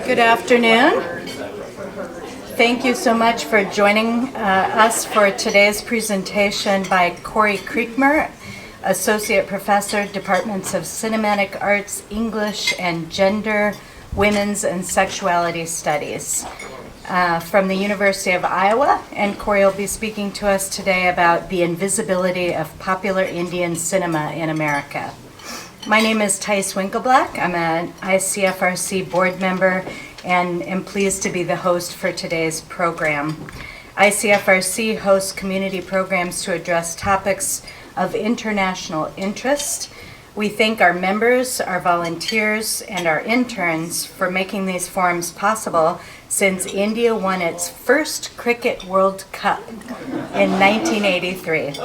Good afternoon. Thank you so much for joining us for today's presentation by Corey Creekmur, Associate Professor, Departments of Cinematic Arts, English and Gender, Women's and Sexuality Studies from the University of Iowa. And Corey will be speaking to us today about the invisibility of popular Indian cinema in America. My name is Thais Winkelblack. I'm an ICFRC board member and am pleased to be the host for today's program. ICFRC hosts community programs to address topics of international interest. We thank our members, our volunteers, and our interns for making these forums possible since India won its first Cricket World Cup in 1983.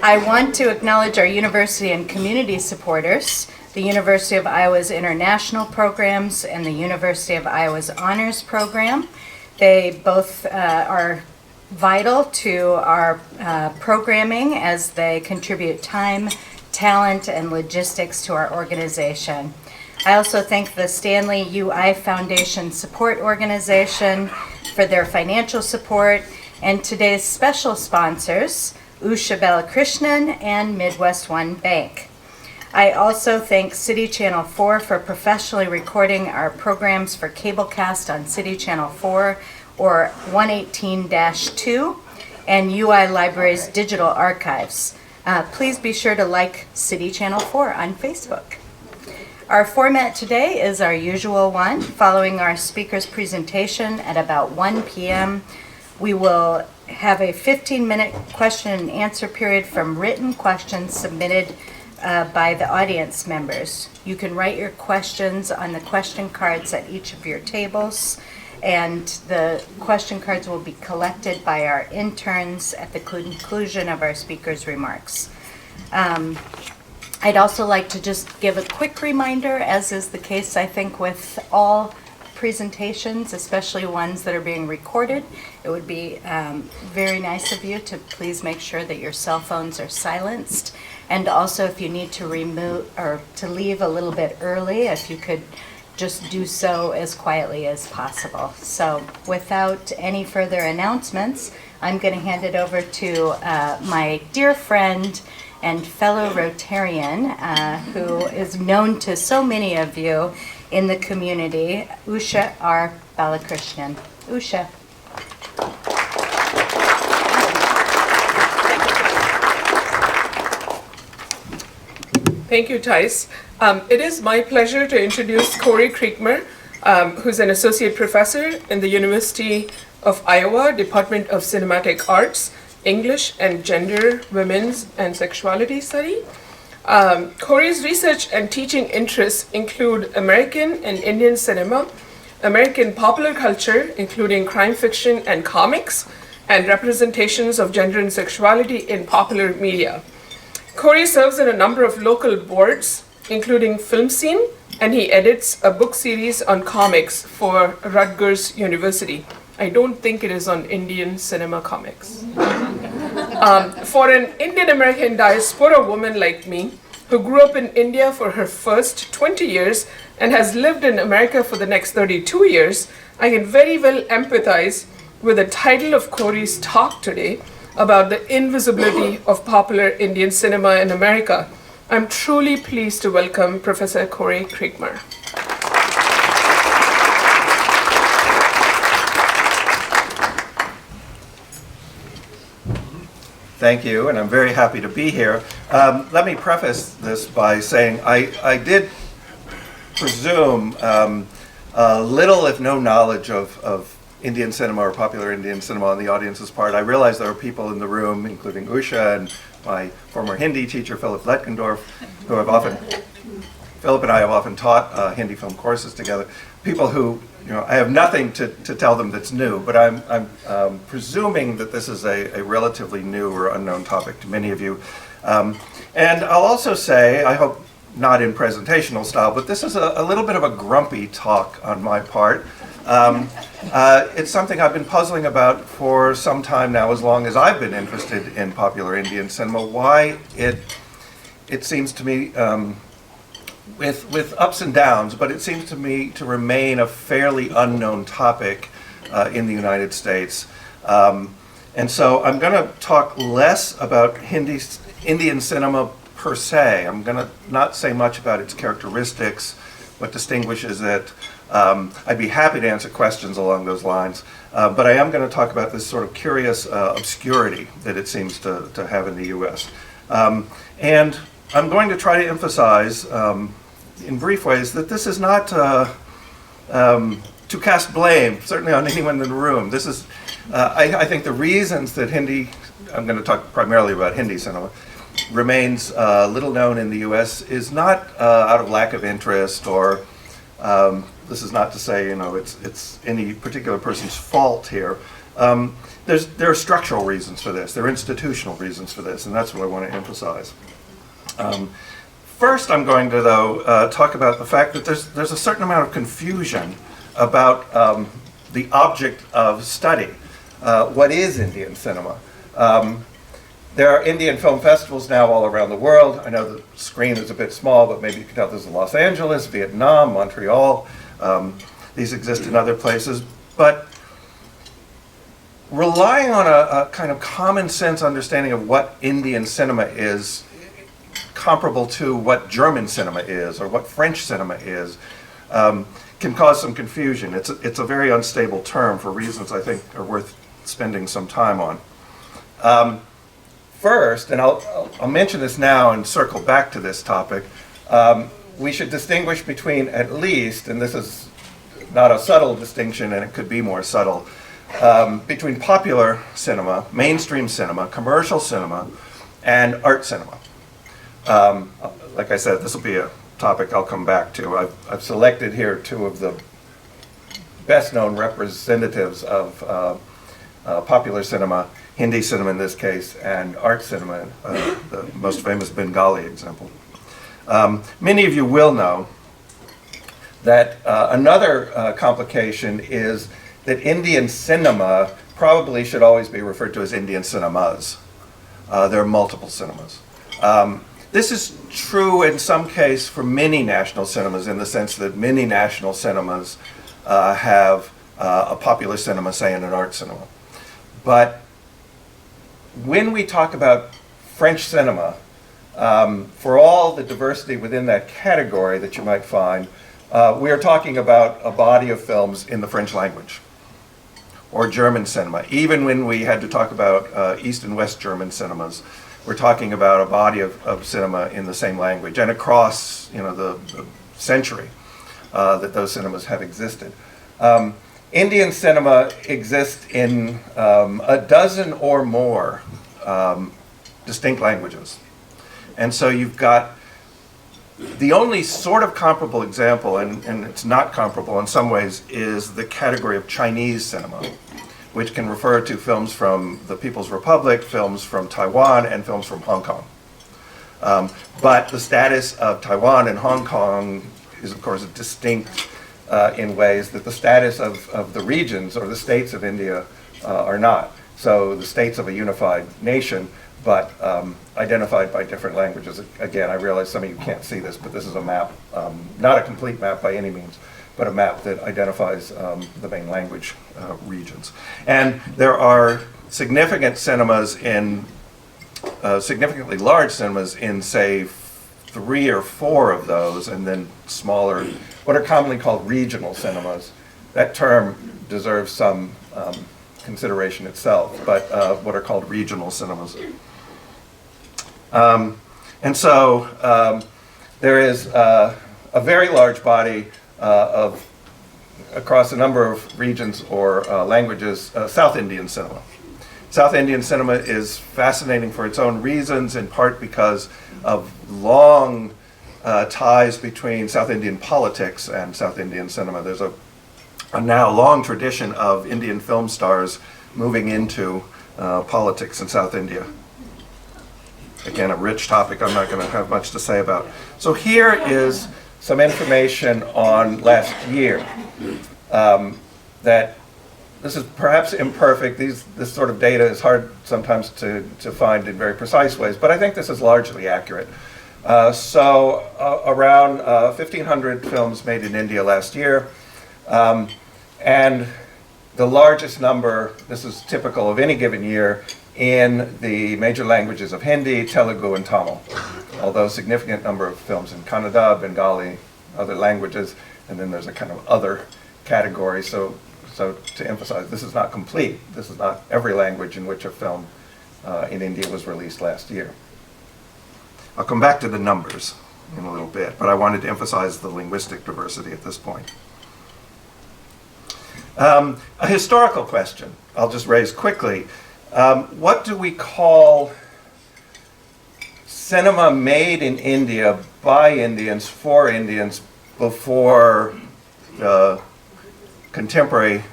I want to acknowledge our university and community supporters, the University of Iowa's international programs and the University of Iowa's honors program. They both are vital to our programming as they contribute time, talent, and logistics to our organization. I also thank the Stanley UI Foundation Support Organization for their financial support and today's special sponsors, Usha Balakrishnan and Midwest One Bank. I also thank City Channel 4 for professionally recording our programs for cablecast on City Channel 4 or 118-2 and UI Library's digital archives. Please be sure to like City Channel 4 on Facebook. Our format today is our usual one. Following our speaker's presentation at about 1 p.m., we will have a 15-minute question and answer period from written questions submitted by the audience members. You can write your questions on the question cards at each of your tables, and the question cards will be collected by our interns at the conclusion of our speaker's remarks. I'd also like to just give a quick reminder, as is the case, I think, with all presentations, especially ones that are being recorded. It would be very nice of you to please make sure that your cell phones are silenced. And also, if you need to remove or to leave a little bit early, if you could just do so as quietly as possible. So without any further announcements, I'm going to hand it over to my dear friend and fellow Rotarian, who is known to so many of you in the community, Usha R. Balakrishnan. Usha. Thank you, Thais. It is my pleasure to introduce Corey Creekmur, who's an associate professor in the University of Iowa, Department of Cinematic Arts, English and Gender, Women's and Sexuality Study. Corey's research and teaching interests include American and Indian cinema, American popular culture, including crime fiction and comics, and representations of gender and sexuality in popular media. Corey serves in a number of local boards, including Film Scene, and he edits a book series on comics for Rutgers University. I don't think it is on Indian cinema comics. For an Indian American diaspora woman like me, who grew up in India for her first 20 years and has lived in America for the next 32 years, I can very well empathize with the title of Corey's talk today about the invisibility of popular Indian cinema in America. I'm truly pleased to welcome Professor Corey Creekmur. Thank you, and I'm very happy to be here. Let me preface this by saying I did presume little, if no, knowledge of Indian cinema or popular Indian cinema on the audience's part. I realize there are people in the room, including Usha and my former Hindi teacher, Philip Letkendorf, who Philip and I have often taught Hindi film courses together. People who, I have nothing to tell them that's new, but I'm presuming that this is a relatively new or unknown topic to many of you. And I'll also say, I hope not in presentational style, but this is a little bit of a grumpy talk on my part. It's something I've been puzzling about for some time now, as long as I've been interested in popular Indian cinema, why it it seems to me, with ups and downs, but it seems to me to remain a fairly unknown topic in the United States. And so I'm going to talk less about Indian cinema per se. I'm going to not say much about its characteristics, what distinguishes it. I'd be happy to answer questions along those lines, but I am going to talk about this sort of curious obscurity that it seems to have in the U.S. And I'm going to try to emphasize, in brief ways, that this is not to cast blame, certainly on anyone in the room. This is, I think the reasons that I'm going to talk primarily about Hindi cinema, remains little known in the U.S. is not out of lack of interest, or this is not to say, it's any particular person's fault here. There are structural reasons for this. There are institutional reasons for this, and that's what I want to emphasize. First, I'm going to, though, talk about the fact that there's a certain amount of confusion about the object of study. What is Indian cinema? There are Indian film festivals now all around the world. I know the screen is a bit small, but maybe you can tell there's Los Angeles, Vietnam, Montreal. These exist in other places. But relying on a kind of common sense understanding of what Indian cinema is, comparable to what German cinema is or what French cinema is, can cause some confusion. It's a very unstable term for reasons I think are worth spending some time on. First, and I'll mention this now and circle back to this topic, we should distinguish between at least, and this is not a subtle distinction and it could be more subtle, between popular cinema, mainstream cinema, commercial cinema, and art cinema. Like I said, this will be a topic I'll come back to. I've selected here two of the best known representatives of popular cinema, Hindi cinema in this case, and art cinema, the most famous Bengali example. Many of you will know that another complication is that Indian cinema probably should always be referred to as Indian cinemas. There are multiple cinemas. This is true in some case for many national cinemas, in the sense that many national cinemas have a popular cinema, say, and an art cinema. But when we talk about French cinema, for all the diversity within that category that you might find, we are talking about a body of films in the French language, or German cinema. Even when we had to talk about East and West German cinemas, we're talking about a body of cinema in the same language, and across the century that those cinemas have existed. Indian cinema exists in a dozen or more distinct languages. And so you've got the only sort of comparable example, and it's not comparable in some ways, is the category of Chinese cinema, which can refer to films from the People's Republic, films from Taiwan, and films from Hong Kong. But the status of Taiwan and Hong Kong is, of course, distinct in ways that the status of the regions or the states of India are not. So the states of a unified nation, but identified by different languages. Again, I realize some of you can't see this, but this is a map, not a complete map by any means, but a map that identifies the main language regions. And there are significant cinemas in, significantly large cinemas in, say, 3 or 4 of those, and then smaller, what are commonly called regional cinemas. That term deserves some consideration itself, but what are called regional cinemas. And so there is a very large body of, across a number of regions or languages, South Indian cinema. South Indian cinema is fascinating for its own reasons, in part because of long ties between South Indian politics and South Indian cinema. There's a now long tradition of Indian film stars moving into politics in South India. Again, a rich topic I'm not going to have much to say about. So here is some information on last year. That this is perhaps imperfect. This sort of data is hard sometimes to find in very precise ways, but I think this is largely accurate. Around 1,500 films made in India last year. And the largest number, this is typical of any given year, in the major languages of Hindi, Telugu, and Tamil. Although a significant number of films in Kannada, Bengali, other languages, and then there's a kind of other category. So to emphasize, this is not complete. This is not every language in which a film in India was released last year. I'll come back to the numbers in a little bit, but I wanted to emphasize the linguistic diversity at this point. A historical question I'll just raise quickly. What do we call cinema made in India by Indians for Indians before the contemporary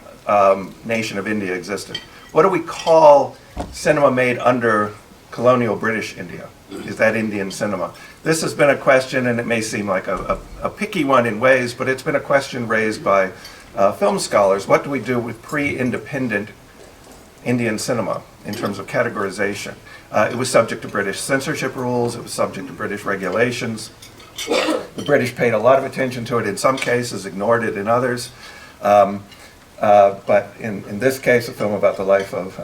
nation of India existed? What do we call cinema made under colonial British India? Is that Indian cinema? This has been a question, and it may seem like a picky one in ways, but it's been a question raised by film scholars. What do we do with pre-independent Indian cinema in terms of categorization? It was subject to British censorship rules. It was subject to British regulations. The British paid a lot of attention to it in some cases, ignored it in others. But in this case, a film about the life of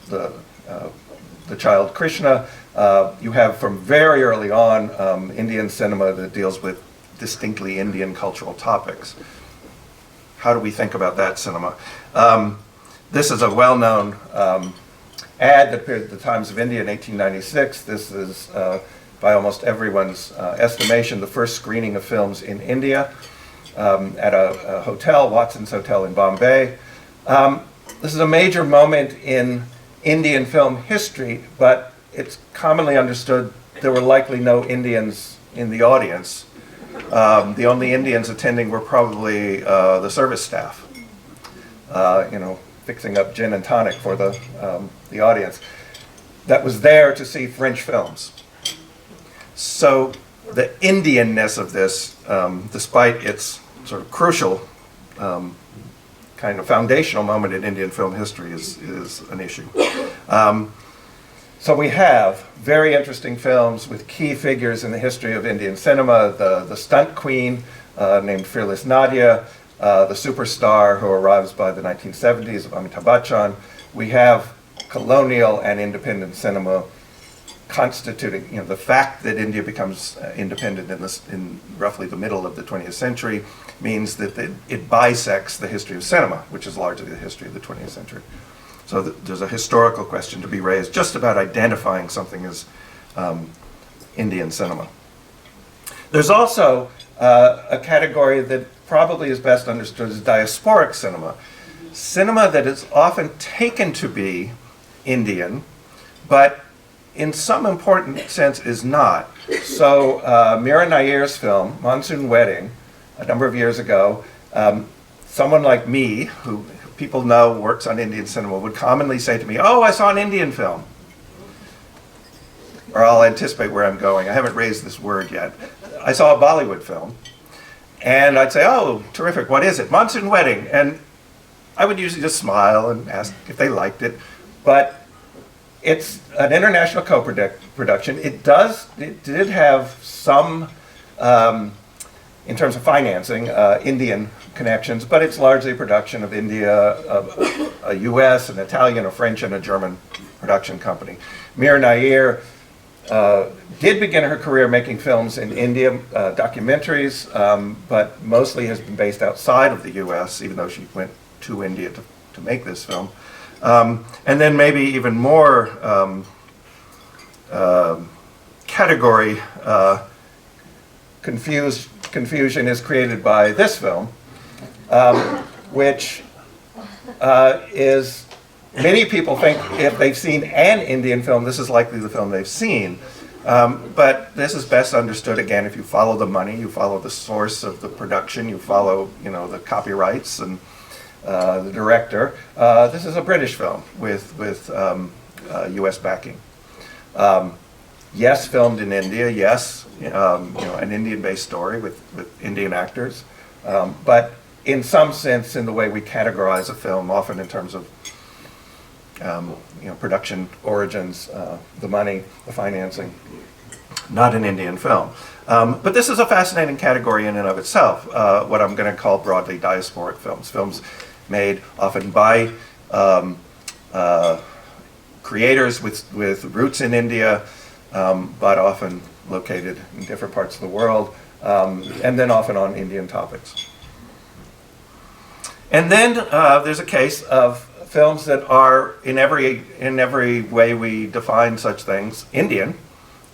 the child Krishna, you have from very early on Indian cinema that deals with distinctly Indian cultural topics. How do we think about that cinema? This is a well-known ad that appeared at the Times of India in 1896. This is, by almost everyone's estimation, the first screening of films in India at a hotel, Watson's Hotel in Bombay. This is a major moment in Indian film history, but it's commonly understood there were likely no Indians in the audience. The only Indians attending were probably the service staff, fixing up gin and tonic for the audience that was there to see French films. So the Indianness of this, despite its sort of crucial kind of foundational moment in Indian film history, is an issue. So we have very interesting films with key figures in the history of Indian cinema. The stunt queen named Fearless Nadia, the superstar who arrives by the 1970s of Amitabh Bachchan. We have colonial and independent cinema constituting, the fact that India becomes independent in roughly the middle of the 20th century means that it bisects the history of cinema, which is largely the history of the 20th century. So there's a historical question to be raised just about identifying something as Indian cinema. There's also a category that probably is best understood as diasporic cinema. Cinema that is often taken to be Indian, but in some important sense is not. So Mira Nair's film, Monsoon Wedding, a number of years ago, someone like me, who people know works on Indian cinema, would commonly say to me, "Oh, I saw an Indian film." Or I'll anticipate where I'm going. I haven't raised this word yet. I saw a Bollywood film, and I'd say, "Oh, terrific, what is it?" "Monsoon Wedding." And I would usually just smile and ask if they liked it. But it's an international co-production. It did have some, in terms of financing, Indian connections, but it's largely a production of India, a US, an Italian, a French, and a German production company. Mira Nair did begin her career making films in India, documentaries, but mostly has been based outside of the US, even though she went to India to make this film. And then maybe even more category confusion is created by this film, which is, many people think if they've seen an Indian film, this is likely the film they've seen. But this is best understood, again, if you follow the money, you follow the source of the production, you follow the copyrights and the director. This is a British film with U.S. backing. Yes, filmed in India. Yes, an Indian-based story with Indian actors. But in some sense, in the way we categorize a film, often in terms of production origins, the money, the financing, not an Indian film. But this is a fascinating category in and of itself, what I'm going to call broadly diasporic films. Films made often by creators with roots in India, but often located in different parts of the world, and then often on Indian topics. And then there's a case of films that are, in every way we define such things, Indian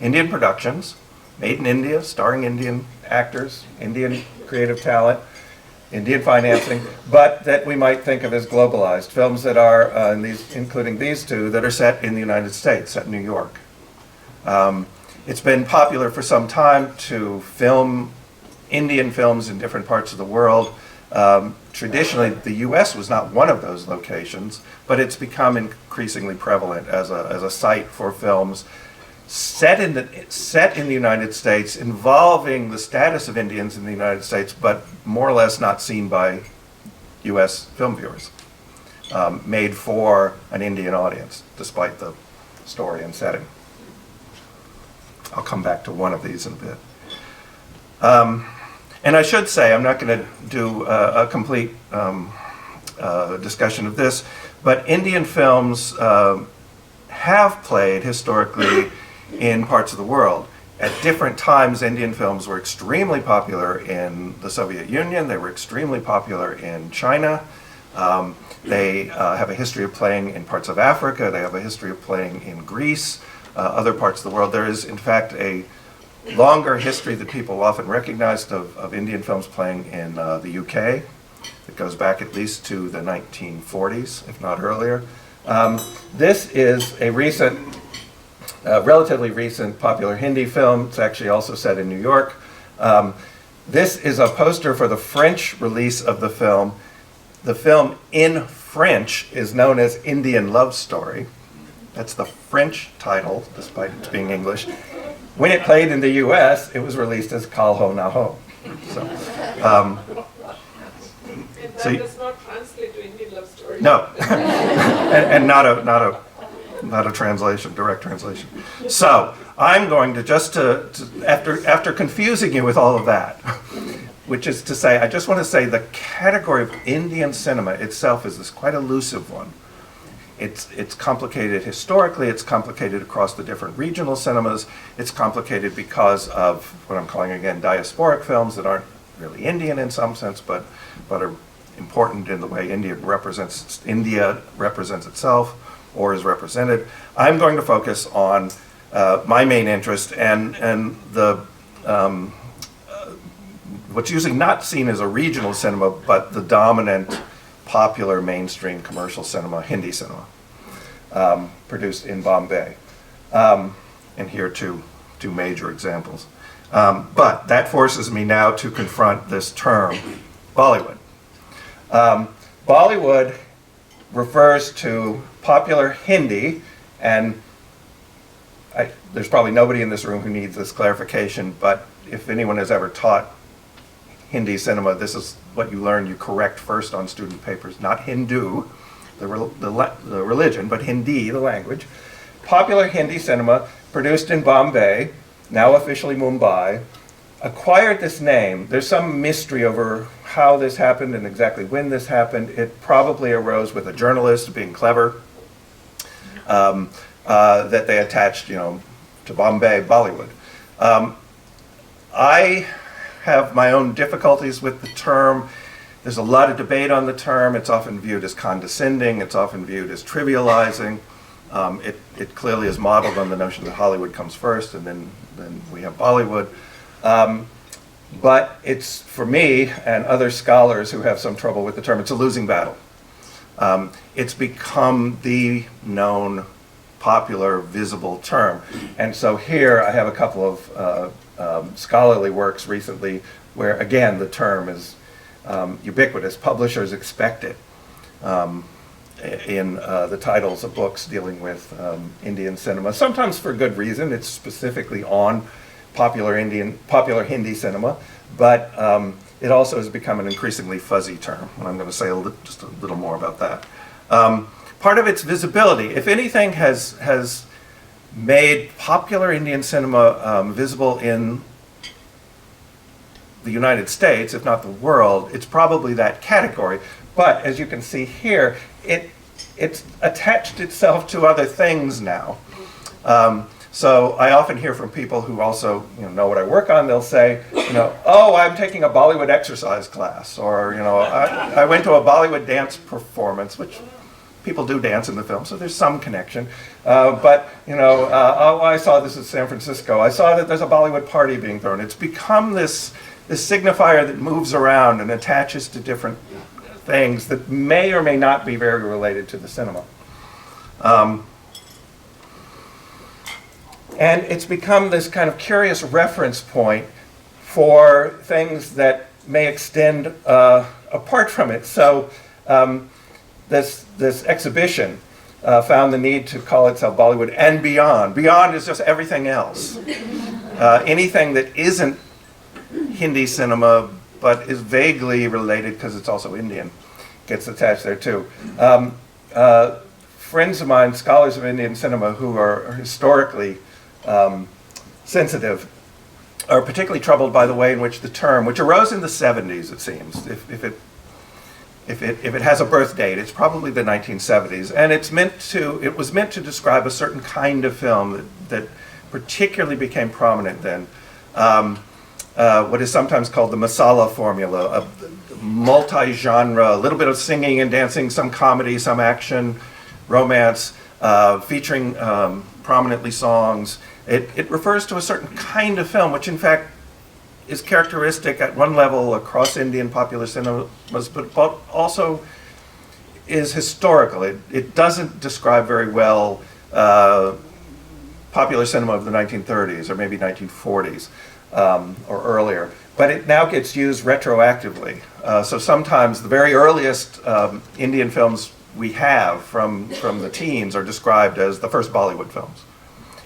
productions, made in India, starring Indian actors, Indian creative talent, Indian financing, but that we might think of as globalized. Films that are, including these two, that are set in the United States, set in New York. It's been popular for some time to film Indian films in different parts of the world. Traditionally, the U.S. was not one of those locations, but it's become increasingly prevalent as a site for films set in the United States, involving the status of Indians in the United States, but more or less not seen by U.S. film viewers, made for an Indian audience, despite the story and setting. I'll come back to one of these in a bit. And I should say, I'm not going to do a complete discussion of this, but Indian films have played historically in parts of the world. At different times, Indian films were extremely popular in the Soviet Union. They were extremely popular in China. They have a history of playing in parts of Africa. They have a history of playing in Greece, other parts of the world. There is, in fact, a longer history that people often recognized of Indian films playing in the UK. It goes back at least to the 1940s, if not earlier. This is a relatively recent popular Hindi film. It's actually also set in New York. This is a poster for the French release of the film. The film in French is known as Indian Love Story. That's the French title, despite it being English. When it played in the US, it was released as Kal Ho Na Ho. And that does not translate to Indian Love Story. No, and not a translation, direct translation. So I'm going to after confusing you with all of that, which is to say, I just want to say the category of Indian cinema itself is this quite elusive one. It's complicated historically, it's complicated across the different regional cinemas, it's complicated because of what I'm calling, again, diasporic films that aren't really Indian in some sense, but are important in the way India represents itself or is represented. I'm going to focus on my main interest and the what's usually not seen as a regional cinema, but the dominant popular mainstream commercial cinema, Hindi cinema, produced in Bombay. And here two major examples. But that forces me now to confront this term, Bollywood. Bollywood refers to popular Hindi, and there's probably nobody in this room who needs this clarification, but if anyone has ever taught Hindi cinema, this is what you learn. You correct first on student papers, not Hindu, the religion, but Hindi, the language. Popular Hindi cinema, produced in Bombay, now officially Mumbai, acquired this name. There's some mystery over how this happened and exactly when this happened. It probably arose with a journalist being clever, that they attached, to Bombay, Bollywood. I have my own difficulties with the term. There's a lot of debate on the term. It's often viewed as condescending. It's often viewed as trivializing. It clearly is modeled on the notion that Hollywood comes first, and then we have Bollywood. But it's, for me and other scholars who have some trouble with the term, it's a losing battle. It's become the known, popular, visible term. And so here I have a couple of scholarly works recently where, again, the term is ubiquitous. Publishers expect it in the titles of books dealing with Indian cinema, sometimes for good reason. It's specifically on popular Hindi cinema, but it also has become an increasingly fuzzy term, and I'm going to say just a little more about that. Part of its visibility, if anything, has made popular Indian cinema visible in the United States, if not the world, it's probably that category. But as you can see here, it's attached itself to other things now. So I often hear from people who also know what I work on. They'll say, oh, I'm taking a Bollywood exercise class, or I went to a Bollywood dance performance, which people do dance in the film, so there's some connection. But oh, I saw this in San Francisco. I saw that there's a Bollywood party being thrown. It's become this signifier that moves around and attaches to different things that may or may not be very related to the cinema. And it's become this kind of curious reference point for things that may extend apart from it. So this exhibition found the need to call itself Bollywood and Beyond. Beyond is just everything else. Anything that isn't Hindi cinema but is vaguely related because it's also Indian gets attached there too. Friends of mine, scholars of Indian cinema who are historically sensitive, are particularly troubled by the way in which the term, which arose in the 70s, it seems, if it has a birth date, it's probably the 1970s, and it was meant to describe a certain kind of film that particularly became prominent then. What is sometimes called the masala formula, a multi-genre, a little bit of singing and dancing, some comedy, some action, romance, featuring prominently songs. It refers to a certain kind of film, which in fact is characteristic at one level across Indian popular cinemas, but also is historical. It doesn't describe very well popular cinema of the 1930s or maybe 1940s or earlier, but it now gets used retroactively. So sometimes the very earliest Indian films we have from the teens are described as the first Bollywood films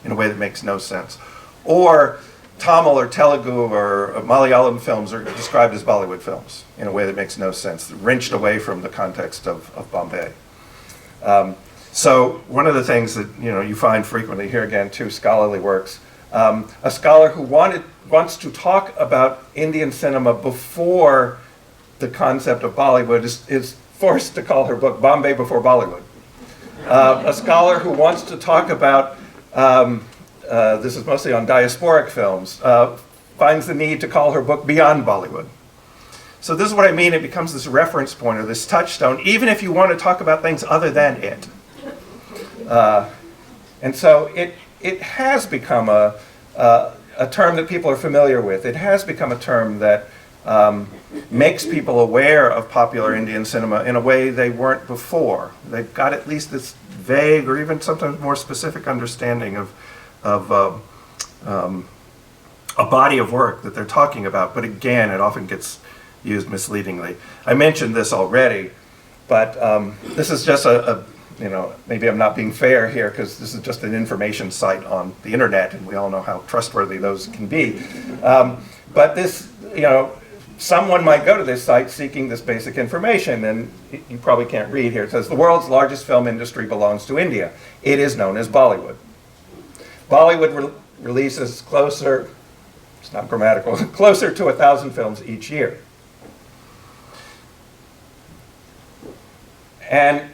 in a way that makes no sense. Or Tamil or Telugu or Malayalam films are described as Bollywood films in a way that makes no sense, wrenched away from the context of Bombay. So one of the things that you find frequently here again, too, scholarly works. A scholar who wants to talk about Indian cinema before the concept of Bollywood is forced to call her book Bombay Before Bollywood. A scholar who wants to talk about, this is mostly on diasporic films, finds the need to call her book Beyond Bollywood. So this is what I mean, it becomes this reference point or this touchstone, even if you want to talk about things other than it. And so it has become a term that people are familiar with. It has become a term that makes people aware of popular Indian cinema in a way they weren't before. They've got at least this vague or even sometimes more specific understanding of a body of work that they're talking about. But again, it often gets used misleadingly. I mentioned this already, but this is just maybe I'm not being fair here because this is just an information site on the internet, and we all know how trustworthy those can be. But this, someone might go to this site seeking this basic information, and you probably can't read here. It says, the world's largest film industry belongs to India. It is known as Bollywood. Bollywood releases closer, it's not grammatical, closer to 1,000 films each year. And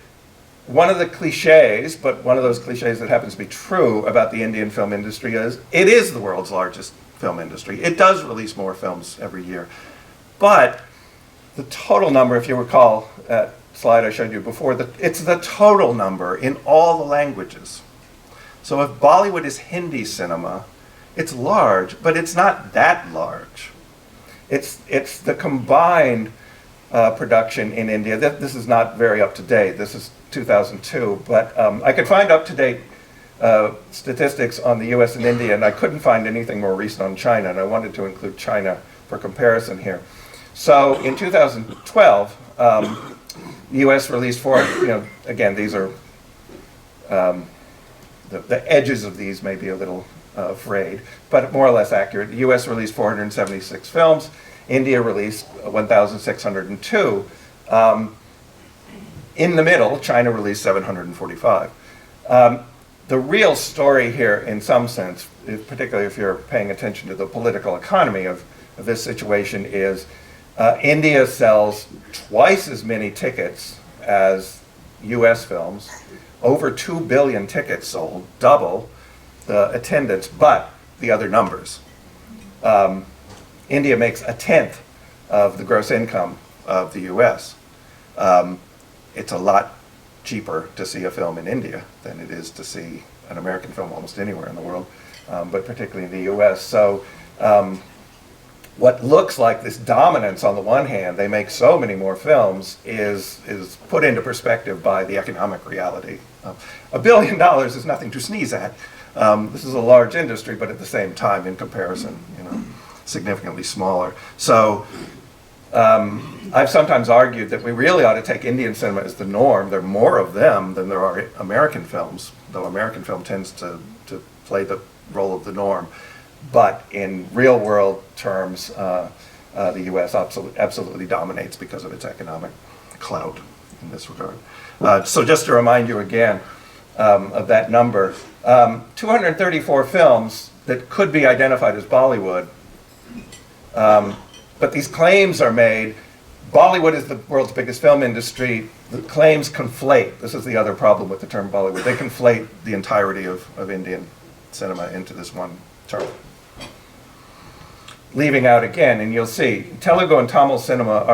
one of the cliches, but one of those cliches that happens to be true about the Indian film industry is, it is the world's largest film industry. It does release more films every year. But the total number, if you recall that slide I showed you before, it's the total number in all the languages. So if Bollywood is Hindi cinema, it's large, but it's not that large. It's the combined production in India. This is not very up to date. This is 2002, but I could find up-to-date statistics on the US and India, and I couldn't find anything more recent on China, and I wanted to include China for comparison here. So in 2012, the US released again, these are, the edges of these may be a little frayed, but more or less accurate. The US released 476 films, India released 1,602. In the middle, China released 745. The real story here, in some sense, particularly if you're paying attention to the political economy of this situation, is India sells twice as many tickets as US films, over 2 billion tickets sold, double the attendance, but the other numbers. India makes a tenth of the gross income of the US. It's a lot cheaper to see a film in India than it is to see an American film almost anywhere in the world, but particularly in the US. So what looks like this dominance on the one hand, they make so many more films, is put into perspective by the economic reality. $1 billion is nothing to sneeze at. This is a large industry, but at the same time, in comparison, significantly smaller. So I've sometimes argued that we really ought to take Indian cinema as the norm. There are more of them than there are American films, though American film tends to play the role of the norm. But in real world terms, the US absolutely dominates because of its economic clout in this regard. So just to remind you again of that number, 234 films that could be identified as Bollywood, but these claims are made. Bollywood is the world's biggest film industry. The claims conflate. This is the other problem with the term Bollywood. They conflate the entirety of Indian cinema into this one term. Leaving out again, and you'll see, Telugu and Tamil cinema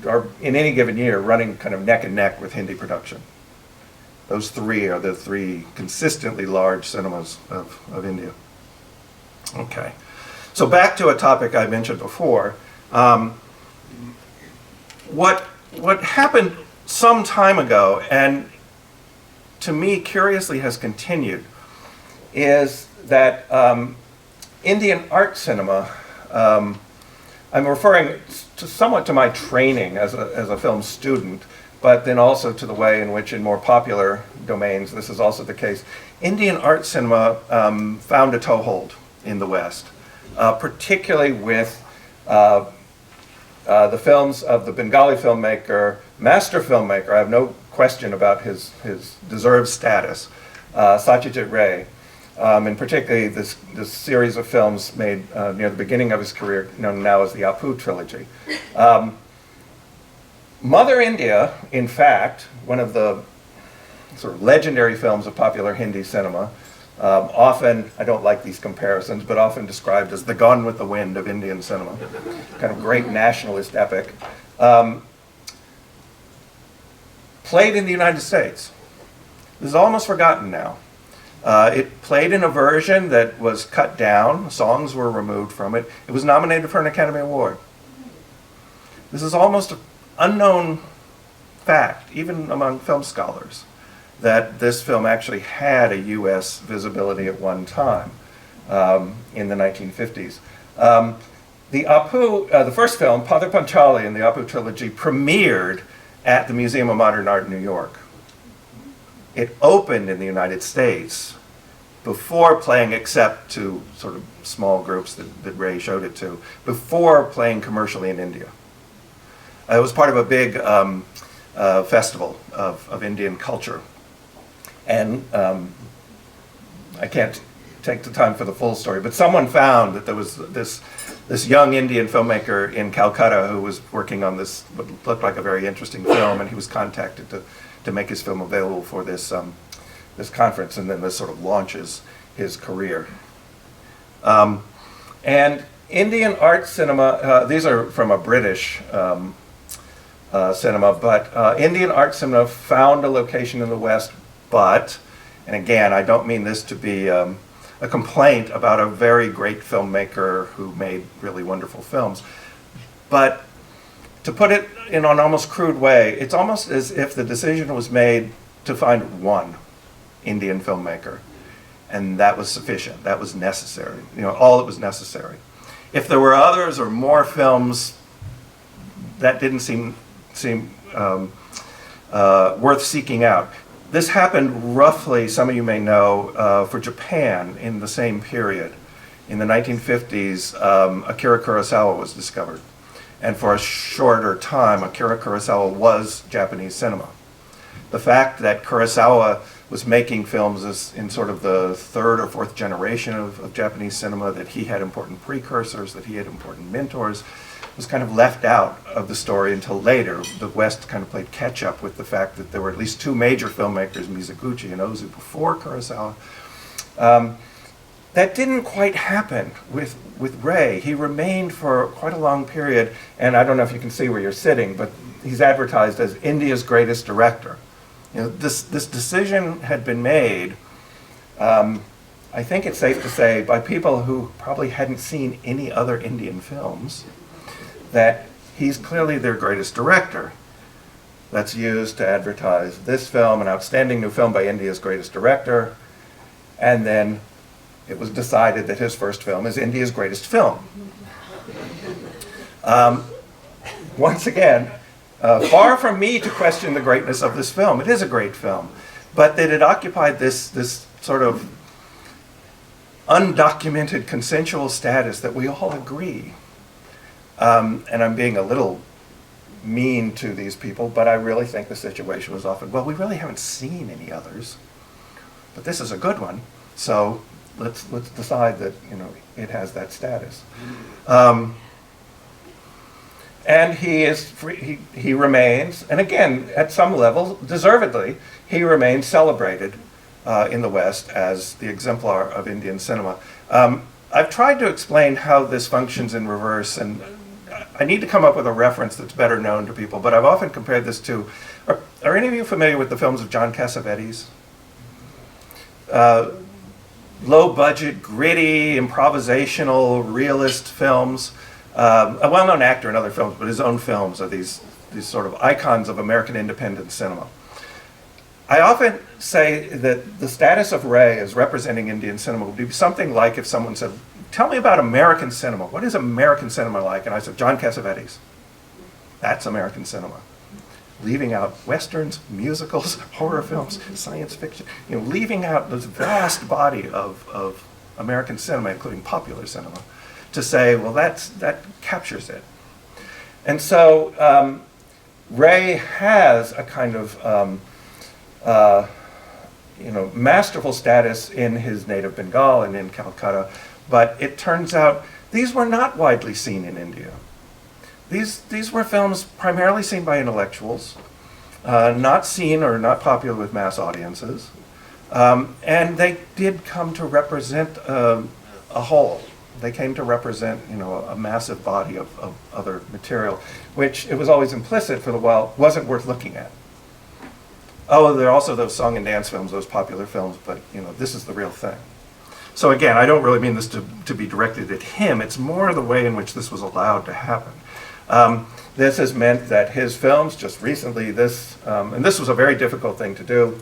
are in any given year running kind of neck and neck with Hindi production. Those three are the three consistently large cinemas of India. Okay, so back to a topic I mentioned before. What happened some time ago, and to me curiously has continued, is that Indian art cinema, I'm referring somewhat to my training as a film student, but then also to the way in which in more popular domains this is also the case. Indian art cinema found a toehold in the West, particularly with the films of the Bengali filmmaker, master filmmaker, I have no question about his deserved status, Satyajit Ray. And particularly this series of films made near the beginning of his career, known now as the Apu trilogy. Mother India, in fact, one of the sort of legendary films of popular Hindi cinema, often, I don't like these comparisons, but often described as the Gone with the Wind of Indian cinema, kind of great nationalist epic, played in the United States. This is almost forgotten now. It played in a version that was cut down, songs were removed from it. It was nominated for an Academy Award. This is almost an unknown fact, even among film scholars, that this film actually had a US visibility at one time in the 1950s. The Apu, the first film, Padar Panchali in the Apu trilogy, premiered at the Museum of Modern Art in New York. It opened in the United States before playing, except to sort of small groups that Ray showed it to, before playing commercially in India. It was part of a big festival of Indian culture. And I can't take the time for the full story, but someone found that there was this young Indian filmmaker in Calcutta who was working on this, what looked like a very interesting film, and he was contacted to make his film available for this this conference, and then this sort of launches his career. And Indian art cinema, these are from a British cinema, but Indian art cinema found a location in the West, but, and again, I don't mean this to be a complaint about a very great filmmaker who made really wonderful films, but to put it in an almost crude way, it's almost as if the decision was made to find one Indian filmmaker, and that was sufficient, that was necessary, all that was necessary. If there were others or more films, that didn't seem worth seeking out. This happened roughly, some of you may know, for Japan in the same period. In the 1950s, Akira Kurosawa was discovered. And for a shorter time, Akira Kurosawa was Japanese cinema. The fact that Kurosawa was making films as in sort of the third or fourth generation of Japanese cinema, that he had important precursors, that he had important mentors, was kind of left out of the story until later. The West kind of played catch up with the fact that there were at least two major filmmakers, Mizoguchi and Ozu, before Kurosawa. That didn't quite happen with Ray. He remained for quite a long period, and I don't know if you can see where you're sitting, but he's advertised as India's greatest director. You know, this decision had been made, I think it's safe to say, by people who probably hadn't seen any other Indian films, that he's clearly their greatest director. That's used to advertise this film, an outstanding new film by India's greatest director, and then it was decided that his first film is India's greatest film. Once again, far from me to question the greatness of this film. It is a great film. But that it occupied this sort of undocumented consensual status that we all agree. And I'm being a little mean to these people, but I really think the situation was often, well, we really haven't seen any others, but this is a good one, so let's decide that, you know, it has that status. And he is free, he remains, and again, at some level, deservedly, he remains celebrated in the West as the exemplar of Indian cinema. I've tried to explain how this functions in reverse, and I need to come up with a reference that's better known to people, but I've often compared this to, are any of you familiar with the films of John Cassavetes? Low budget, gritty, improvisational, realist films. A well-known actor in other films, but his own films are these sort of icons of American independent cinema. I often say that the status of Ray as representing Indian cinema would be something like if someone said, tell me about American cinema. What is American cinema like? And I said, John Cassavetes. That's American cinema. Leaving out westerns, musicals, horror films, science fiction, you know, leaving out this vast body of American cinema, including popular cinema, to say, well, that captures it. And so Ray has a kind of masterful status in his native Bengal and in Calcutta, but it turns out these were not widely seen in India. These were films primarily seen by intellectuals, not seen or not popular with mass audiences, and they did come to represent a whole. They came to represent, you know, a massive body of other material, which it was always implicit for the while wasn't worth looking at. Oh, there are also those song and dance films, those popular films, but you know, this is the real thing. So again, I don't really mean this to be directed at him. It's more the way in which this was allowed to happen. This has meant that his films, just recently, and this was a very difficult thing to do.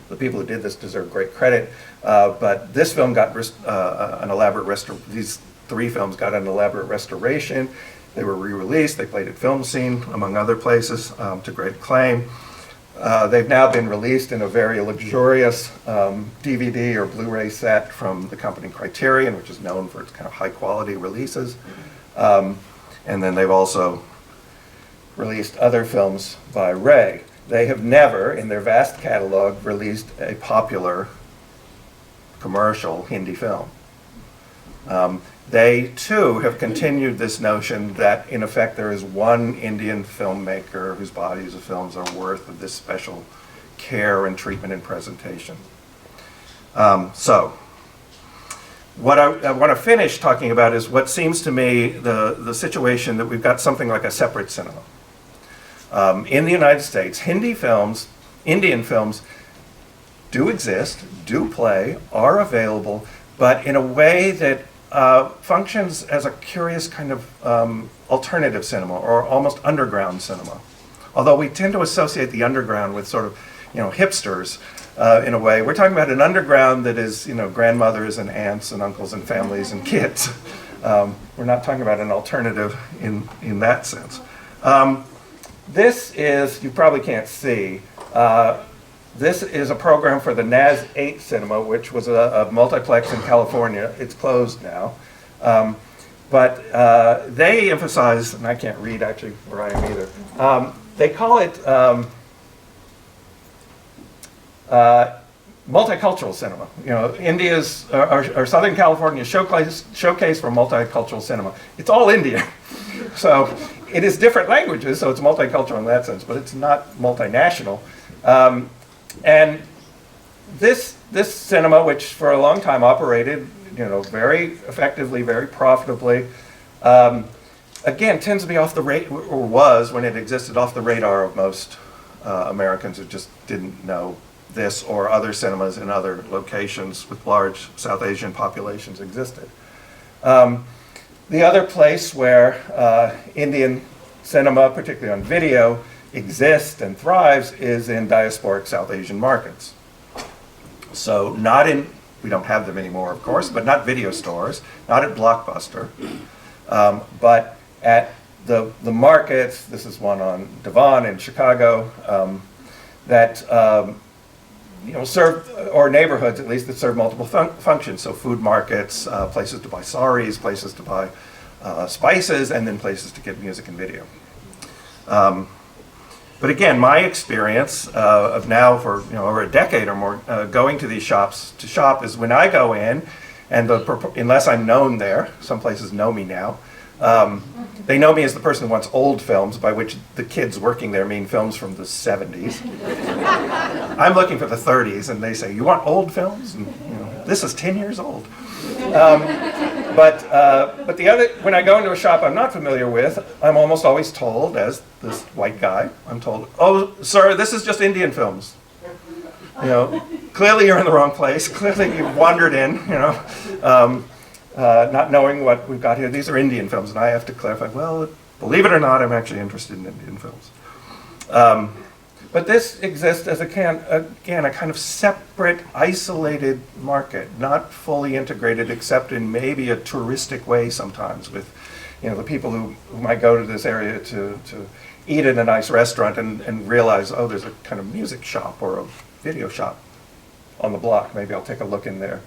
The people who did this deserve great credit, but this film got an elaborate these three films got an elaborate restoration. They were re-released. They played at Film Scene, among other places, to great acclaim. They've now been released in a very luxurious DVD or Blu-ray set from the company Criterion, which is known for its kind of high-quality releases. And then they've also released other films by Ray. They have never, in their vast catalog, released a popular commercial Hindi film. They, too, have continued this notion that, in effect, there is one Indian filmmaker whose bodies of films are worth of this special care and treatment and presentation. So, what I want to finish talking about is what seems to me the situation that we've got something like a separate cinema. In the United States, Indian films do exist, do play, are available, but in a way that functions as a curious kind of alternative cinema or almost underground cinema. Although we tend to associate the underground with sort of, you know, hipsters in a way. We're talking about an underground that is, you know, grandmothers and aunts and uncles and families and kids. We're not talking about an alternative in that sense. This is, you probably can't see, this is a program for the NAS 8 cinema, which was a multiplex in California. It's closed now. But they emphasize, and I can't read actually where I am either, they call it multicultural cinema. You know, India's or Southern California's showcase for multicultural cinema. It's all Indian, so it is different languages, so it's multicultural in that sense, but it's not multinational. And this cinema, which for a long time operated, you know, very effectively, very profitably, again, tends to be off the radar, or was when it existed, off the radar of most Americans who just didn't know this or other cinemas in other locations with large South Asian populations existed. The other place where Indian cinema, particularly on video, exists and thrives is in diasporic South Asian markets. So not in, we don't have them anymore, of course, but not video stores, not at Blockbuster, but at the markets. This is one on Devon in Chicago, that you know, serve, or neighborhoods at least, that serve multiple functions. So food markets, places to buy saris, places to buy spices, and then places to get music and video. But again, my experience of now for, you know, over a decade or more going to these shops to shop is when I go in, and unless I'm known there, some places know me now, they know me as the person who wants old films, by which the kids working there mean films from the 70s. I'm looking for the 30s, and they say, "You want old films?" And, you know, this is 10 years old. But the other, when I go into a shop I'm not familiar with, I'm almost always told, as this white guy, I'm told, "Oh, sir, this is just Indian films. You know, clearly you're in the wrong place. Clearly you've wandered in, you know, not knowing what we've got here. These are Indian films." And I have to clarify, well, believe it or not, I'm actually interested in Indian films. But this exists as again, a kind of separate, isolated market, not fully integrated, except in maybe a touristic way sometimes, with, you know, the people who might go to this area to eat in a nice restaurant and realize, oh, there's a kind of music shop or a video shop on the block. Maybe I'll take a look in there.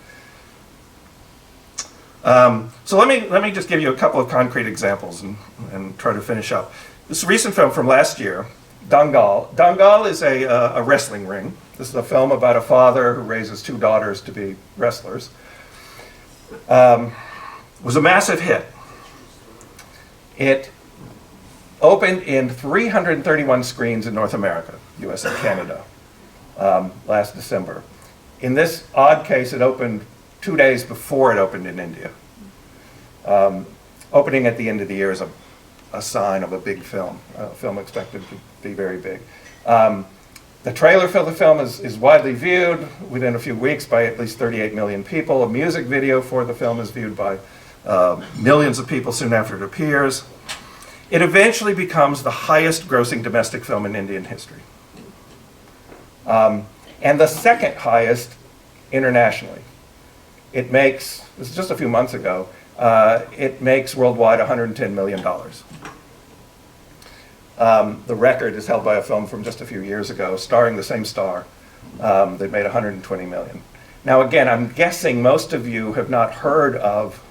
So let me just give you a couple of concrete examples and try to finish up. This recent film from last year, Dangal. Dangal is a wrestling ring. This is a film about a father who raises two daughters to be wrestlers. Was a massive hit. It opened in 331 screens in North America, US and Canada, last December. In this odd case, it opened 2 days before it opened in India. Opening at the end of the year is a sign of a big film, a film expected to be very big. The trailer for the film is widely viewed within a few weeks by at least 38 million people. A music video for the film is viewed by millions of people soon after it appears. It eventually becomes the highest grossing domestic film in Indian history. And the second highest internationally. It makes, this is just a few months ago, it makes worldwide $110 million. The record is held by a film from just a few years ago, starring the same star. They made $120 million. Now again, I'm guessing most of you have not heard of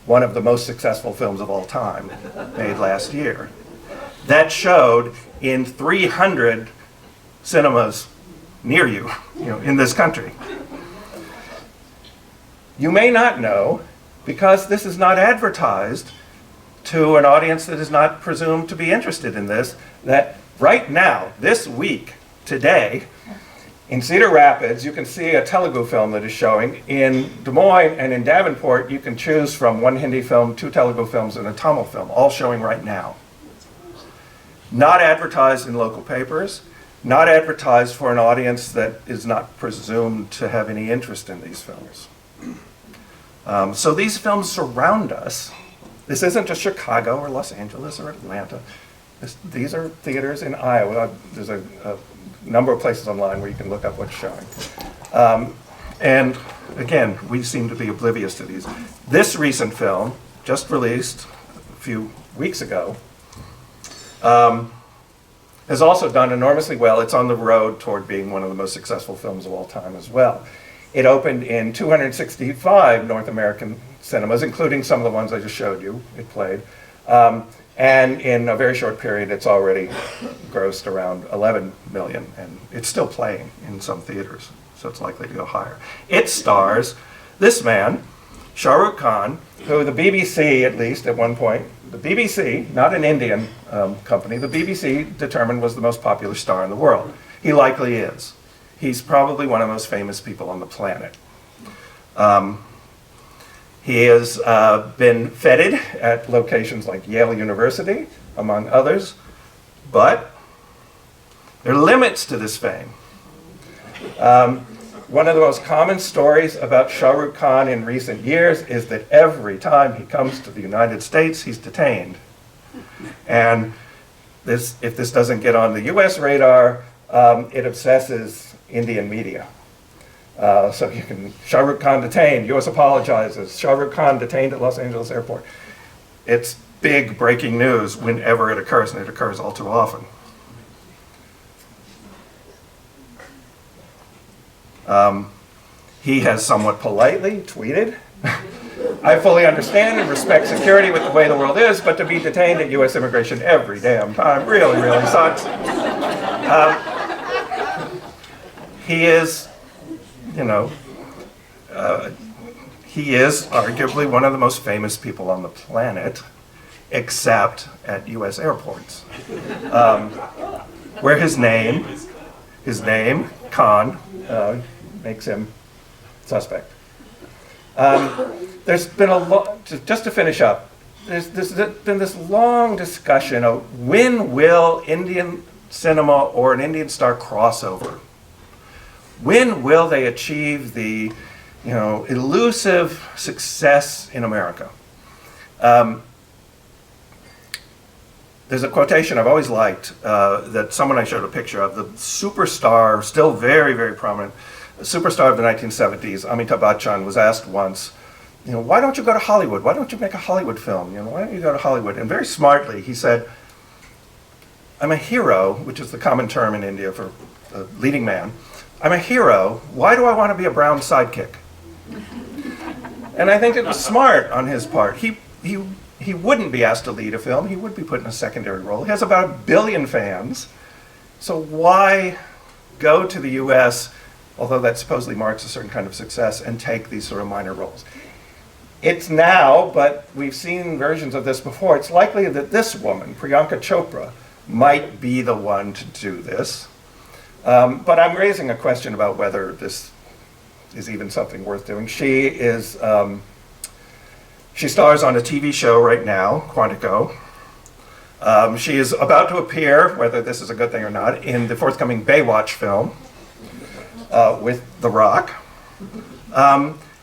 one of the most successful films of all time, made last year. That showed in 300 cinemas near you, in this country. You may not know, because this is not advertised to an audience that is not presumed to be interested in this, that right now, this week, today, in Cedar Rapids, you can see a Telugu film that is showing. In Des Moines and in Davenport, you can choose from one Hindi film, two Telugu films, and a Tamil film, all showing right now. Not advertised in local papers, not advertised for an audience that is not presumed to have any interest in these films. So these films surround us. This isn't just Chicago or Los Angeles or Atlanta. These are theaters in Iowa. There's a number of places online where you can look up what's showing. And again, we seem to be oblivious to these. This recent film, just released a few weeks ago, has also done enormously well. It's on the road toward being one of the most successful films of all time as well. It opened in 265 North American cinemas, including some of the ones I just showed you. It played. And in a very short period, it's already grossed around 11 million, and it's still playing in some theaters, so it's likely to go higher. It stars this man, Shah Rukh Khan, who the BBC, at least at one point, the BBC, not an Indian company, the BBC determined was the most popular star in the world. He likely is. He's probably one of the most famous people on the planet. He has been feted at locations like Yale University, among others, but there are limits to this fame. One of the most common stories about Shah Rukh Khan in recent years is that every time he comes to the United States, he's detained. And if this doesn't get on the US radar, it obsesses Indian media. So you can, Shah Rukh Khan detained, US apologizes, Shah Rukh Khan detained at Los Angeles airport. It's big breaking news whenever it occurs, and it occurs all too often. He has somewhat politely tweeted, I fully understand and respect security with the way the world is, but to be detained at US immigration every damn time really, really sucks. He is, he is arguably one of the most famous people on the planet, except at US airports, where his name, Khan, makes him suspect. There's been a lot, just to finish up, there's been this long discussion of when will Indian cinema or an Indian star crossover? When will they achieve the, elusive success in America? There's a quotation I've always liked that someone I showed a picture of, the superstar, still very, very prominent, superstar of the 1970s, Amitabh Bachchan, was asked once, why don't you go to Hollywood? Why don't you make a Hollywood film? Why don't you go to Hollywood? And very smartly, he said, I'm a hero, which is the common term in India for a leading man. I'm a hero. Why do I want to be a brown sidekick? And I think it was smart on his part. He wouldn't be asked to lead a film. He would be put in a secondary role. He has about 1 billion fans. So why go to the US, although that supposedly marks a certain kind of success, and take these sort of minor roles? It's now, but we've seen versions of this before, it's likely that this woman, Priyanka Chopra, might be the one to do this. But I'm raising a question about whether this is even something worth doing. She stars on a TV show right now, Quantico. She is about to appear, whether this is a good thing or not, in the forthcoming Baywatch film with The Rock.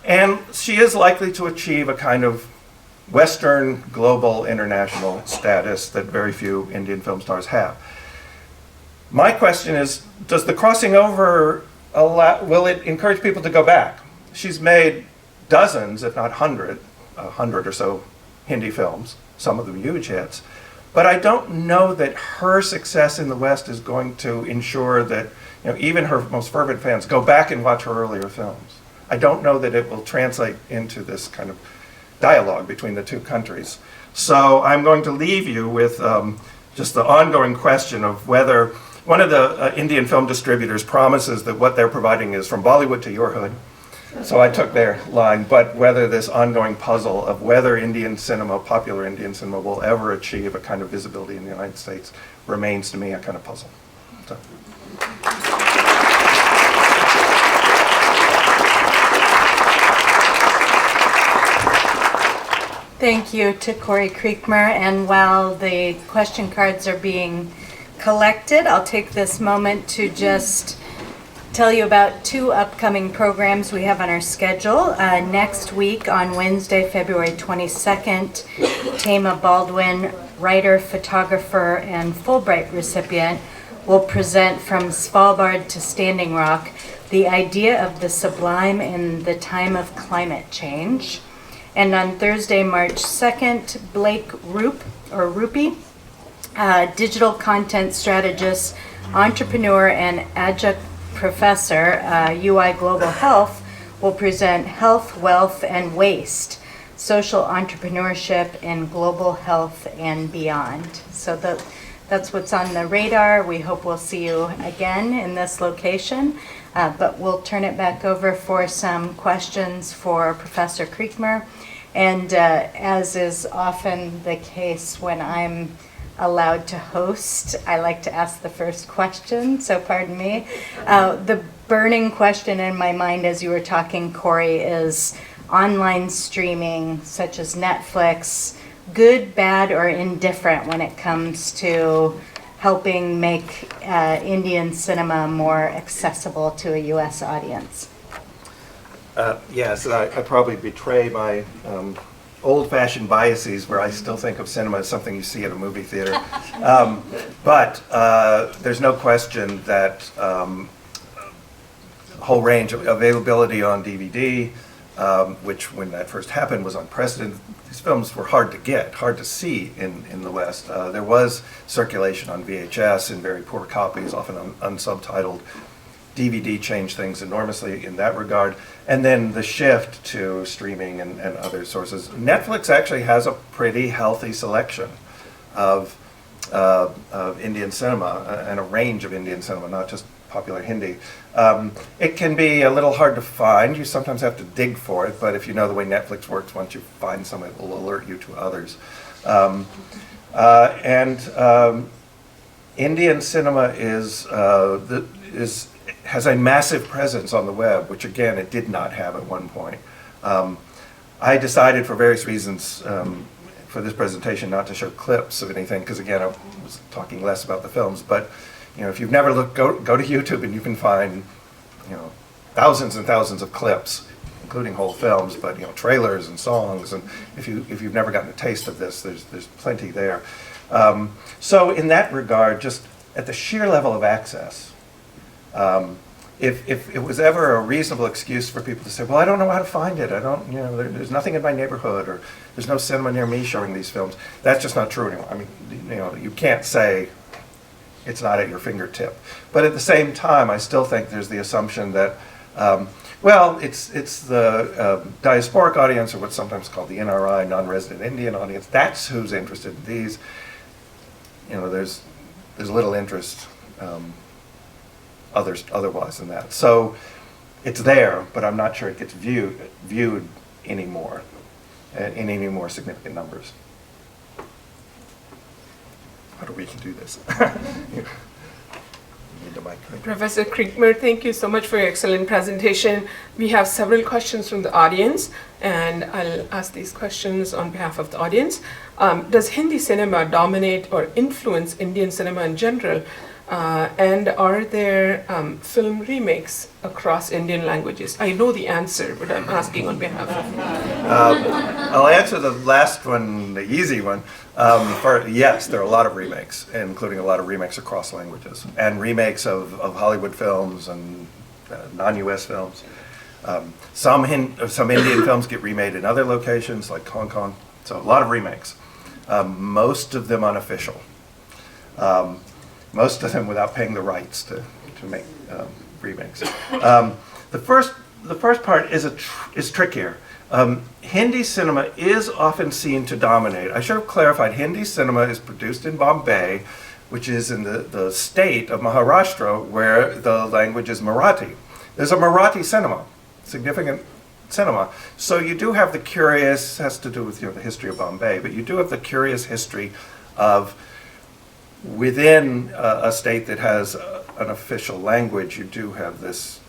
And she is likely to achieve a kind of Western, global, international status that very few Indian film stars have. My question is, does the crossing over will it encourage people to go back? She's made dozens, if not 100 or so Hindi films, some of them huge hits. But I don't know that her success in the West is going to ensure that even her most fervent fans go back and watch her earlier films. I don't know that it will translate into this kind of dialogue between the two countries. So I'm going to leave you with just the ongoing question of whether one of the Indian film distributors promises that what they're providing is from Bollywood to your hood. So I took their line, but whether this ongoing puzzle of whether Indian cinema, popular Indian cinema, will ever achieve a kind of visibility in the United States remains to me a kind of puzzle. So. Thank you to Corey Creekmur, and while the question cards are being collected, I'll take this moment to just tell you about 2 upcoming programs we have on our schedule. Next week on Wednesday, February 22nd, Tama Baldwin, writer, photographer, and Fulbright recipient, will present From Svalbard to Standing Rock, the idea of the sublime in the time of climate change. And on Thursday, March 2nd, Blake Rupi, digital content strategist, entrepreneur, and adjunct professor, UI Global Health, will present Health, Wealth, and Waste, social entrepreneurship in global health and beyond. So that's what's on the radar. We hope we'll see you again in this location, but we'll turn it back over for some questions for Professor Creekmur. And as is often the case when I'm allowed to host, I like to ask the first question, so pardon me. The burning question in my mind as you were talking, Corey, is online streaming such as Netflix, good, bad, or indifferent when it comes to helping make Indian cinema more accessible to a U.S. audience? Yes, I probably betray my old-fashioned biases where I still think of cinema as something you see at a movie theater. But there's no question that a whole range of availability on DVD, which when that first happened was unprecedented. These films were hard to get, hard to see in the West. There was circulation on VHS in very poor copies, often unsubtitled. DVD changed things enormously in that regard. And then the shift to streaming and other sources. Netflix actually has a pretty healthy selection of Indian cinema and a range of Indian cinema, not just popular Hindi. It can be a little hard to find. You sometimes have to dig for it, but if you know the way Netflix works, once you find some, it will alert you to others. Indian cinema has a massive presence on the web, which again it did not have at one point. I decided for various reasons for this presentation not to show clips of anything, because again I was talking less about the films, but if you've never looked, go to YouTube and you can find thousands and thousands of clips, including whole films, but trailers and songs, and if you've never gotten a taste of this, there's plenty there. So in that regard, just at the sheer level of access, if it was ever a reasonable excuse for people to say, well, I don't know how to find it, there's nothing in my neighborhood, or there's no cinema near me showing these films, that's just not true anymore. I mean, you can't say it's not at your fingertip. But at the same time, I still think there's the assumption that, it's the diasporic audience, or what's sometimes called the NRI, non-resident Indian audience, that's who's interested in these. There's little interest otherwise than that. So it's there, but I'm not sure it gets viewed anymore in any more significant numbers. How do we do this? You need the mic. Professor Creekmur, thank you so much for your excellent presentation. We have several questions from the audience, and I'll ask these questions on behalf of the audience. Does Hindi cinema dominate or influence Indian cinema in general? And are there film remakes across Indian languages? I know the answer, but I'm asking on behalf of I'll answer the last one, the easy one. Yes, there are a lot of remakes, including a lot of remakes across languages, and remakes of Hollywood films and non-US films. Some Indian films get remade in other locations, like Hong Kong, so a lot of remakes. Most of them unofficial. Most of them without paying the rights to make remakes. The first part is trickier. Hindi cinema is often seen to dominate. I should have clarified, Hindi cinema is produced in Bombay, which is in the state of Maharashtra, where the language is Marathi. There's a Marathi cinema, significant cinema. So you do have the curious, has to do with the history of Bombay, but you do have the curious history of within a state that has an official language, you do have this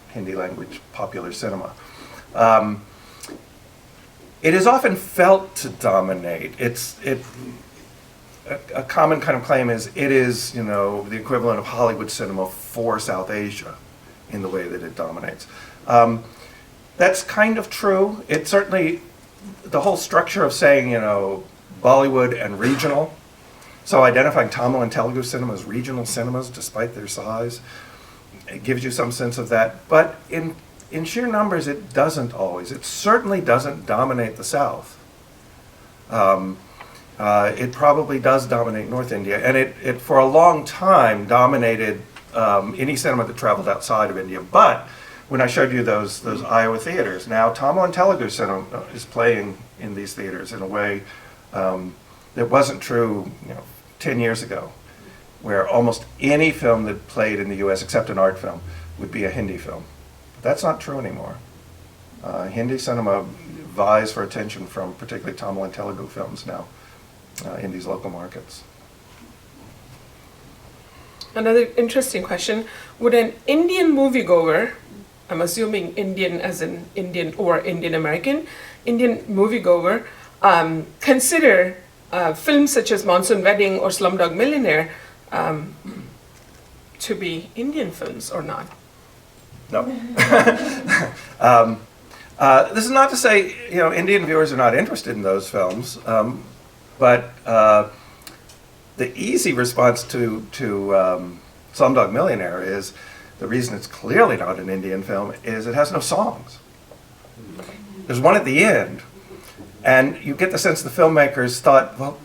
Hindi language popular cinema. It is often felt to dominate. A common kind of claim is it is the equivalent of Hollywood cinema for South Asia in the way that it dominates. That's kind of true. It certainly, the whole structure of saying Bollywood and regional. So identifying Tamil and Telugu cinema as regional cinemas, despite their size, it gives you some sense of that. But in sheer numbers, it doesn't always. It certainly doesn't dominate the South. It probably does dominate North India, and it for a long time dominated any cinema that traveled outside of India. But when I showed you those Iowa theaters. Now, Tamil and Telugu cinema is playing in these theaters in a way that wasn't true 10 years ago, where almost any film that played in the U.S., except an art film, would be a Hindi film. But that's not true anymore. Hindi cinema vies for attention from particularly Tamil and Telugu films now in these local markets. Another interesting question. Would an Indian moviegoer, I'm assuming Indian as in Indian or Indian American, Indian moviegoer, consider films such as Monsoon Wedding or Slumdog Millionaire to be Indian films or not? No. This is not to say Indian viewers are not interested in those films, but the easy response to Slumdog Millionaire is the reason it's clearly not an Indian film is it has no songs. There's one at the end, and you get the sense the filmmakers thought, well,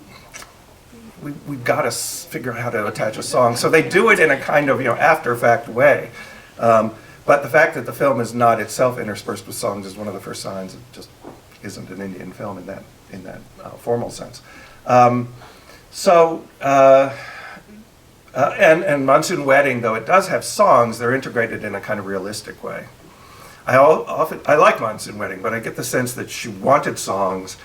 we've got to figure out how to attach a song. So they do it in a kind of after-fact way. But the fact that the film is not itself interspersed with songs is one of the first signs it just isn't an Indian film in that formal sense. And Monsoon Wedding, though it does have songs, they're integrated in a kind of realistic way. I like Monsoon Wedding, but I get the sense that she wanted songs,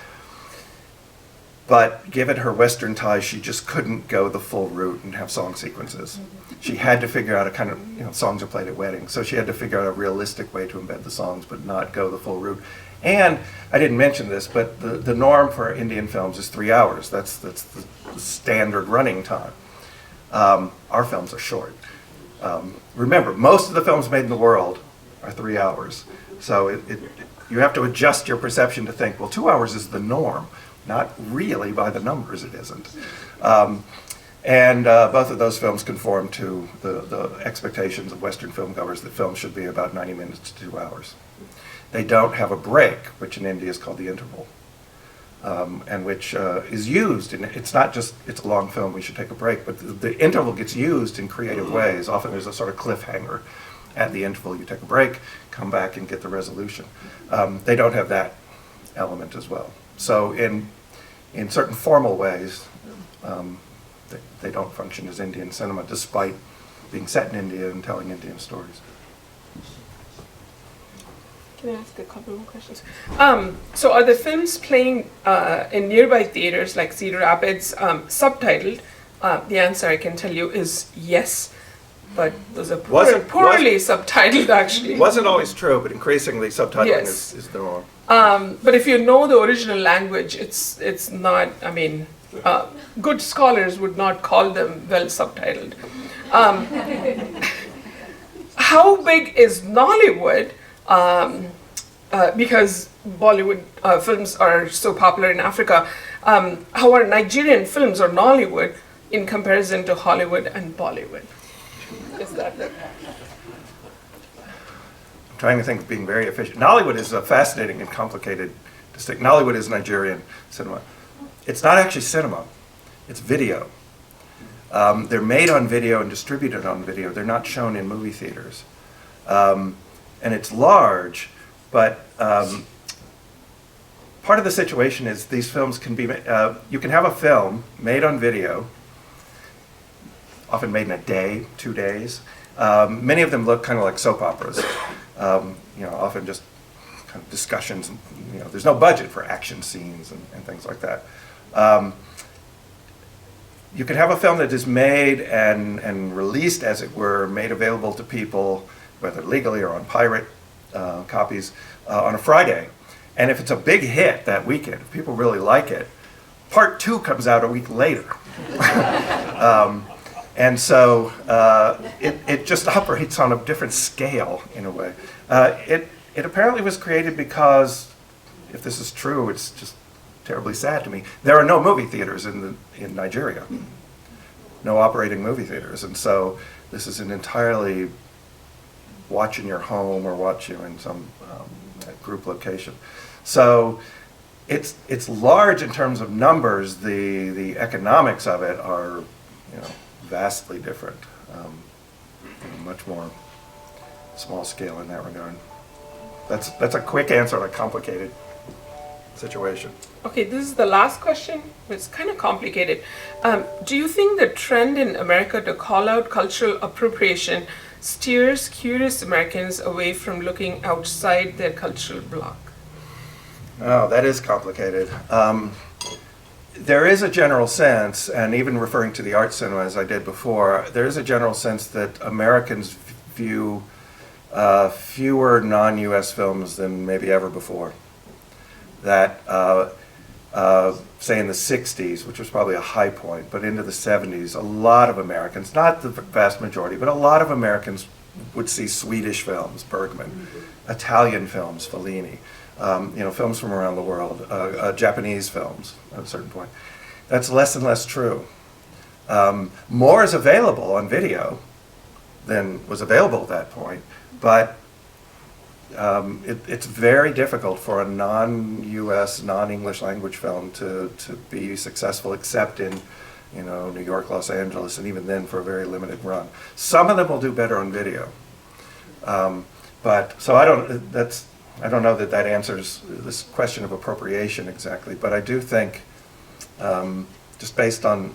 but given her Western ties, she just couldn't go the full route and have song sequences. She had to figure out a kind of, songs are played at weddings, so she had to figure out a realistic way to embed the songs, but not go the full route. And I didn't mention this, but the norm for Indian films is 3 hours. That's the standard running time. Our films are short. Remember, most of the films made in the world are 3 hours. So you have to adjust your perception to think, well, 2 hours is the norm. Not really by the numbers, it isn't. And both of those films conform to the expectations of Western filmgoers that films should be about 90 minutes to 2 hours. They don't have a break, which in India is called the interval, and which is used. And it's not just, it's a long film, we should take a break, but the interval gets used in creative ways. Often there's a sort of cliffhanger at the interval. You take a break, come back and get the resolution. They don't have that element as well. So in certain formal ways, they don't function as Indian cinema, despite being set in India and telling Indian stories. Can I ask a couple more questions? So are the films playing in nearby theaters like Cedar Rapids subtitled? The answer I can tell you is yes, but those are poorly subtitled actually. Wasn't always true, but increasingly subtitling Yes. is the norm. But if you know the original language, it's not, I mean, good scholars would not call them well subtitled. How big is Nollywood? Because Bollywood films are so popular in Africa, how are Nigerian films or Nollywood in comparison to Hollywood and Bollywood? Is that the... I'm trying to think of being very efficient. Nollywood is a fascinating and complicated distinction. Nollywood is Nigerian cinema. It's not actually cinema, it's video. They're made on video and distributed on video. They're not shown in movie theaters. And it's large, but part of the situation is these films can be, you can have a film made on video, often made in a day, 2 days. Many of them look kind of like soap operas, often just kind of discussions. There's no budget for action scenes and things like that. You can have a film that is made and released, as it were, made available to people, whether legally or on pirate copies, on a Friday. And if it's a big hit that weekend, if people really like it, part 2 comes out a week later. And so it just operates on a different scale in a way. It apparently was created because, if this is true, it's just terribly sad to me. There are no movie theaters in Nigeria, no operating movie theaters, and so this is an entirely watch in your home or watch in some group location. So it's large in terms of numbers. The economics of it are vastly different, much more small scale in that regard. That's a quick answer to a complicated situation. Okay, this is the last question. It's kind of complicated. Do you think the trend in America to call out cultural appropriation steers curious Americans away from looking outside their cultural block? Oh, that is complicated. There is a general sense, and even referring to the art cinema as I did before, there is a general sense that Americans view fewer non-US films than maybe ever before. That, say in the 60s, which was probably a high point, but into the 70s, a lot of Americans, not the vast majority, but a lot of Americans would see Swedish films, Bergman, Italian films, Fellini, films from around the world, Japanese films at a certain point. That's less and less true. More is available on video than was available at that point, but it's very difficult for a non-US, non-English language film to be successful, except in New York, Los Angeles, and even then for a very limited run. Some of them will do better on video, but so I don't know that answers this question of appropriation exactly, but I do think, just based on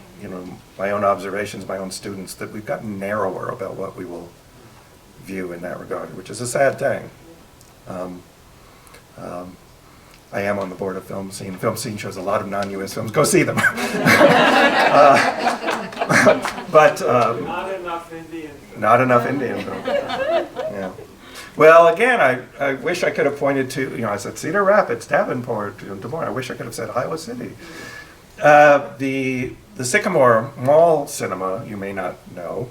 my own observations, my own students, that we've gotten narrower about what we will view in that regard, which is a sad thing. I am on the board of Film Scene. Film Scene shows a lot of non-US films. Go see them. But not enough Indian. Not enough Indian films. Yeah. Well, again, I wish I could have pointed to, I said Cedar Rapids, Davenport, Des Moines. I wish I could have said Iowa City. The Sycamore Mall Cinema, you may not know,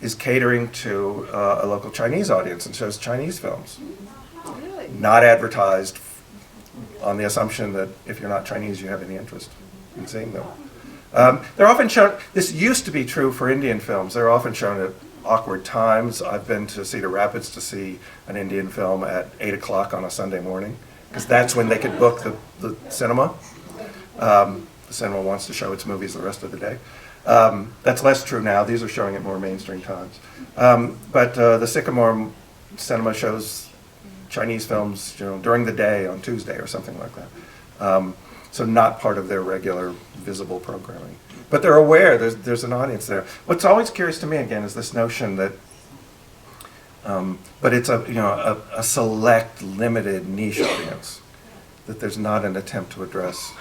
is catering to a local Chinese audience and shows Chinese films. Really? Not advertised on the assumption that if you're not Chinese, you have any interest in seeing them. They're often shown, this used to be true for Indian films, they're often shown at awkward times. I've been to Cedar Rapids to see an Indian film at 8 o'clock on a Sunday morning, because that's when they could book the cinema. The cinema wants to show its movies the rest of the day. That's less true now. These are showing at more mainstream times. But the Sycamore Cinema shows Chinese films, during the day on Tuesday or something like that. So not part of their regular visible programming. But they're aware there's an audience there. What's always curious to me again is this notion that, but it's a select, limited niche audience. That there's not an attempt to address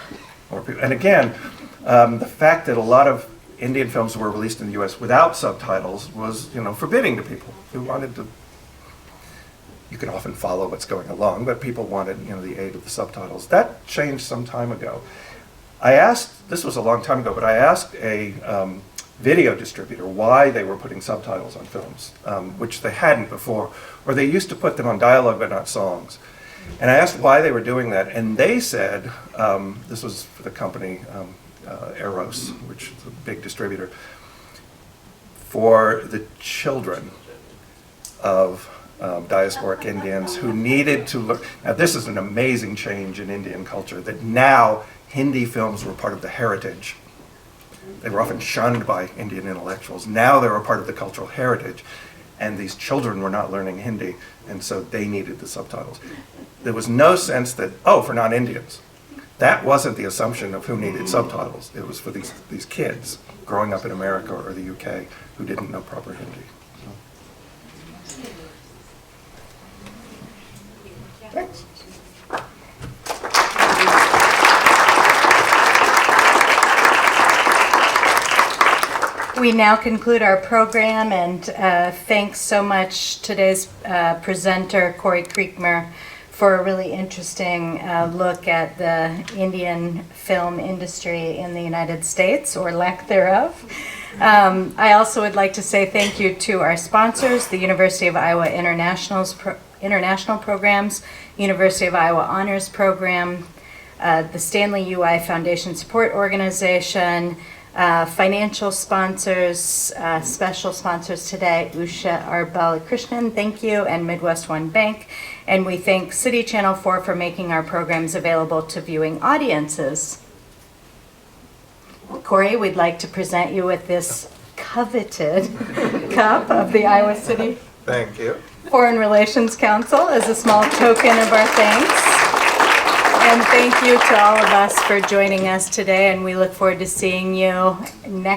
more people. And again, the fact that a lot of Indian films were released in the U.S. without subtitles was, forbidding to people who wanted to. You can often follow what's going along, but people wanted, the aid of the subtitles. That changed some time ago. I asked, this was a long time ago, but I asked a video distributor why they were putting subtitles on films, which they hadn't before, or they used to put them on dialogue but not songs. And I asked why they were doing that, and they said, this was for the company Eros, which is a big distributor, for the children of diasporic Indians who needed to look. Now this is an amazing change in Indian culture, that now Hindi films were part of the heritage. They were often shunned by Indian intellectuals. Now they were part of the cultural heritage, and these children were not learning Hindi, and so they needed the subtitles. There was no sense that, for non-Indians. That wasn't the assumption of who needed subtitles. It was for these kids growing up in America or the UK who didn't know proper Hindi. Thanks. We now conclude our program, and thanks so much today's presenter, Corey Creekmur, for a really interesting look at the Indian film industry in the United States, or lack thereof. I also would like to say thank you to our sponsors, the University of Iowa International Programs, University of Iowa Honors Program, the Stanley UI Foundation Support Organization, financial sponsors, special sponsors today, Usha R. Balakrishnan, thank you, and Midwest One Bank. And we thank City Channel 4 for making our programs available to viewing audiences. Corey, we'd like to present you with this coveted cup of the Iowa City. Thank you. Foreign Relations Council as a small token of our thanks. And thank you to all of us for joining us today, and we look forward to seeing you next